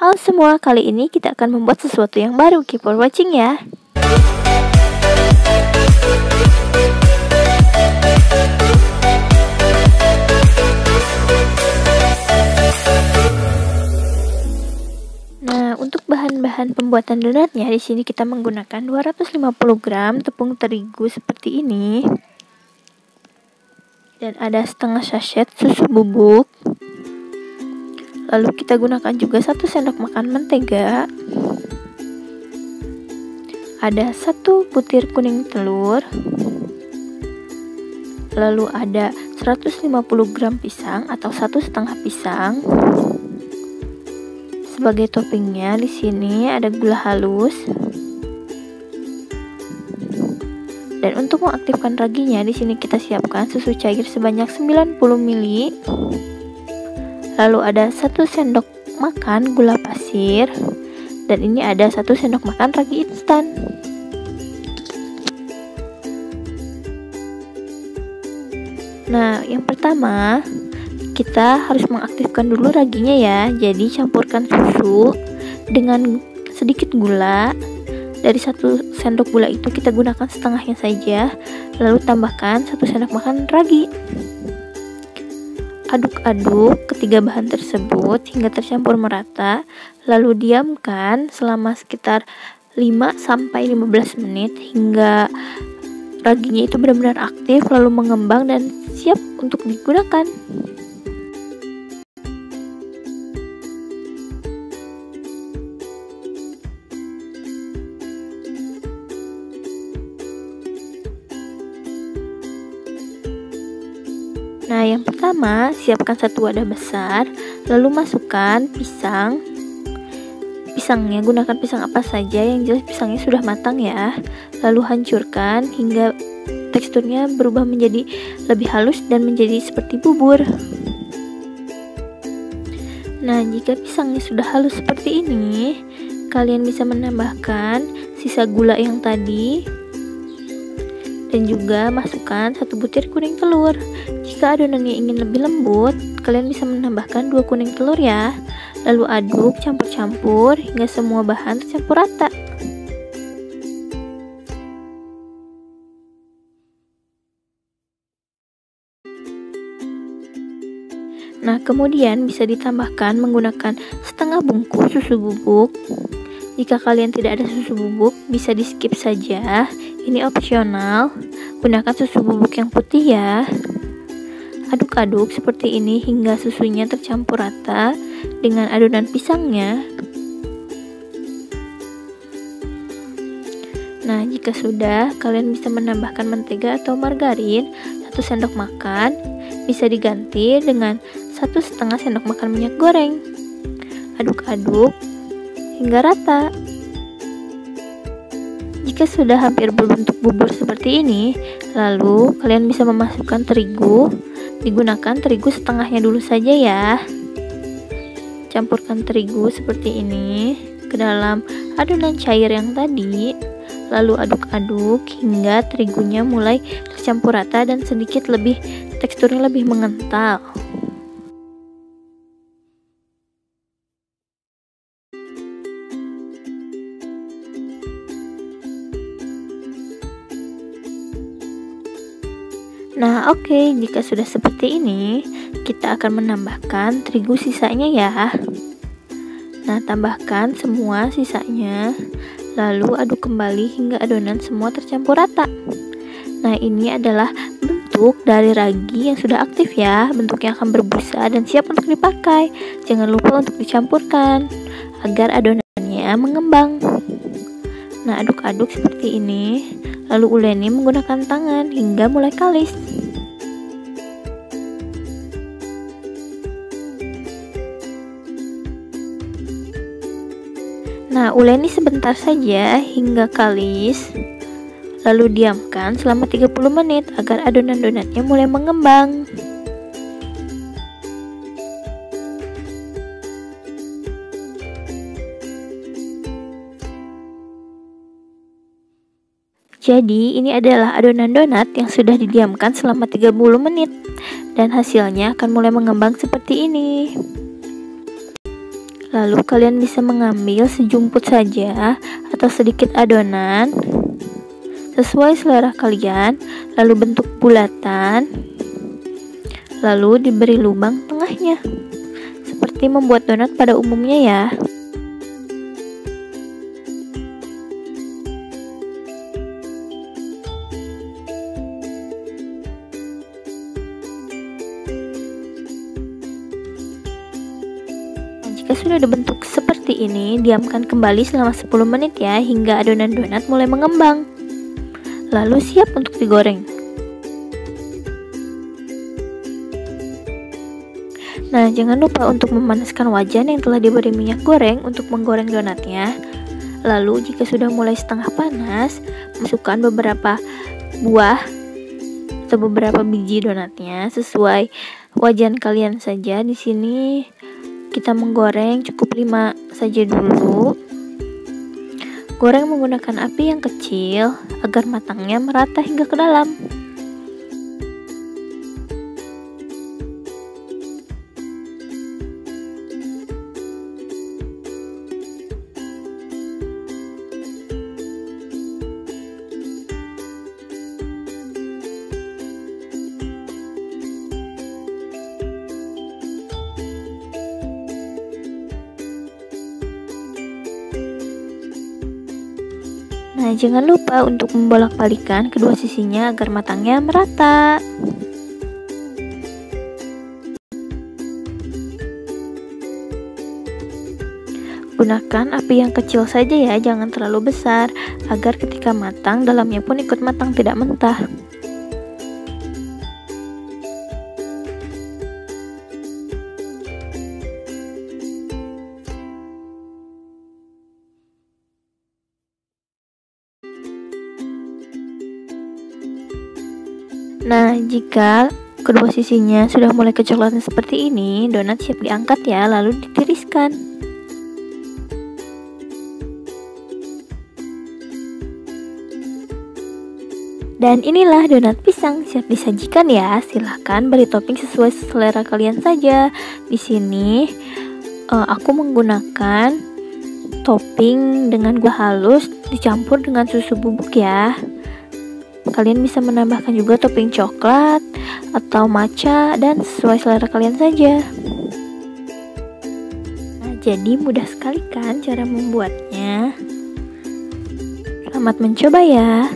Halo semua, kali ini kita akan membuat sesuatu yang baru. Keep on watching ya. Nah, untuk bahan-bahan pembuatan donatnya di sini kita menggunakan 250 gram tepung terigu seperti ini. Dan ada setengah sachet susu bubuk. Lalu kita gunakan juga 1 sendok makan mentega. Ada 1 butir kuning telur. Lalu ada 150 gram pisang atau 1,5 pisang. Sebagai toppingnya di sini ada gula halus. Dan untuk mengaktifkan raginya di sini kita siapkan susu cair sebanyak 90 ml. Lalu ada 1 sendok makan gula pasir. Dan ini ada 1 sendok makan ragi instan. Nah, yang pertama kita harus mengaktifkan dulu raginya ya. Jadi campurkan susu dengan sedikit gula. Dari 1 sendok gula itu kita gunakan setengahnya saja. Lalu tambahkan 1 sendok makan ragi. Aduk-aduk ketiga bahan tersebut hingga tercampur merata. Lalu diamkan selama sekitar 5-15 menit hingga raginya itu benar-benar aktif lalu mengembang dan siap untuk digunakan. Nah, yang pertama, siapkan 1 wadah besar, lalu masukkan pisang. Pisangnya gunakan pisang apa saja, yang jelas pisangnya sudah matang ya. Lalu hancurkan hingga teksturnya berubah menjadi lebih halus dan menjadi seperti bubur. Nah, jika pisangnya sudah halus seperti ini, kalian bisa menambahkan sisa gula yang tadi. Dan juga masukkan 1 butir kuning telur. Jika adonannya ingin lebih lembut, kalian bisa menambahkan 2 kuning telur ya. Lalu aduk, campur-campur hingga semua bahan tercampur rata. Nah, kemudian bisa ditambahkan menggunakan setengah bungkus susu bubuk. Jika kalian tidak ada susu bubuk, bisa di skip saja. Ini opsional. Gunakan susu bubuk yang putih ya. Aduk-aduk seperti ini hingga susunya tercampur rata dengan adonan pisangnya. Nah, jika sudah, kalian bisa menambahkan mentega atau margarin 1 sendok makan. Bisa diganti dengan 1,5 sendok makan minyak goreng. Aduk-aduk hingga rata. Jika sudah hampir berbentuk bubur seperti ini, lalu kalian bisa memasukkan terigu. Digunakan terigu setengahnya dulu saja ya. Campurkan terigu seperti ini ke dalam adonan cair yang tadi. Lalu aduk-aduk hingga terigunya mulai tercampur rata dan sedikit lebih teksturnya lebih mengental. Nah, oke, jika sudah seperti ini, kita akan menambahkan terigu sisanya ya. Nah, tambahkan semua sisanya, lalu aduk kembali hingga adonan semua tercampur rata. Nah, ini adalah bentuk dari ragi yang sudah aktif ya. Bentuknya akan berbusa dan siap untuk dipakai. Jangan lupa untuk dicampurkan agar adonannya mengembang. Nah, aduk-aduk seperti ini. Lalu uleni menggunakan tangan hingga mulai kalis. Nah, uleni sebentar saja hingga kalis. Lalu diamkan selama 30 menit agar adonan donatnya mulai mengembang. Jadi ini adalah adonan donat yang sudah didiamkan selama 30 menit dan hasilnya akan mulai mengembang seperti ini. Lalu kalian bisa mengambil sejumput saja atau sedikit adonan sesuai selera kalian, lalu bentuk bulatan, lalu diberi lubang tengahnya, seperti membuat donat pada umumnya ya. Jika sudah dibentuk seperti ini, diamkan kembali selama 10 menit ya, hingga adonan donat mulai mengembang. Lalu siap untuk digoreng. Nah, jangan lupa untuk memanaskan wajan yang telah diberi minyak goreng untuk menggoreng donatnya. Lalu jika sudah mulai setengah panas, masukkan beberapa buah atau beberapa biji donatnya sesuai wajan kalian saja. Di sini kita menggoreng cukup 5 saja dulu. Goreng menggunakan api yang kecil agar matangnya merata hingga ke dalam. Nah, jangan lupa untuk membolak-balikan kedua sisinya agar matangnya merata. Gunakan api yang kecil saja ya, jangan terlalu besar, agar ketika matang, dalamnya pun ikut matang, tidak mentah. Nah, jika kedua sisinya sudah mulai kecoklatan seperti ini, donat siap diangkat ya, lalu ditiriskan. Dan inilah donat pisang siap disajikan ya. Silahkan beri topping sesuai selera kalian saja. Di sini aku menggunakan topping dengan gula halus dicampur dengan susu bubuk ya. Kalian bisa menambahkan juga topping coklat atau matcha dan sesuai selera kalian saja. Nah, jadi mudah sekali kan cara membuatnya. Selamat mencoba ya.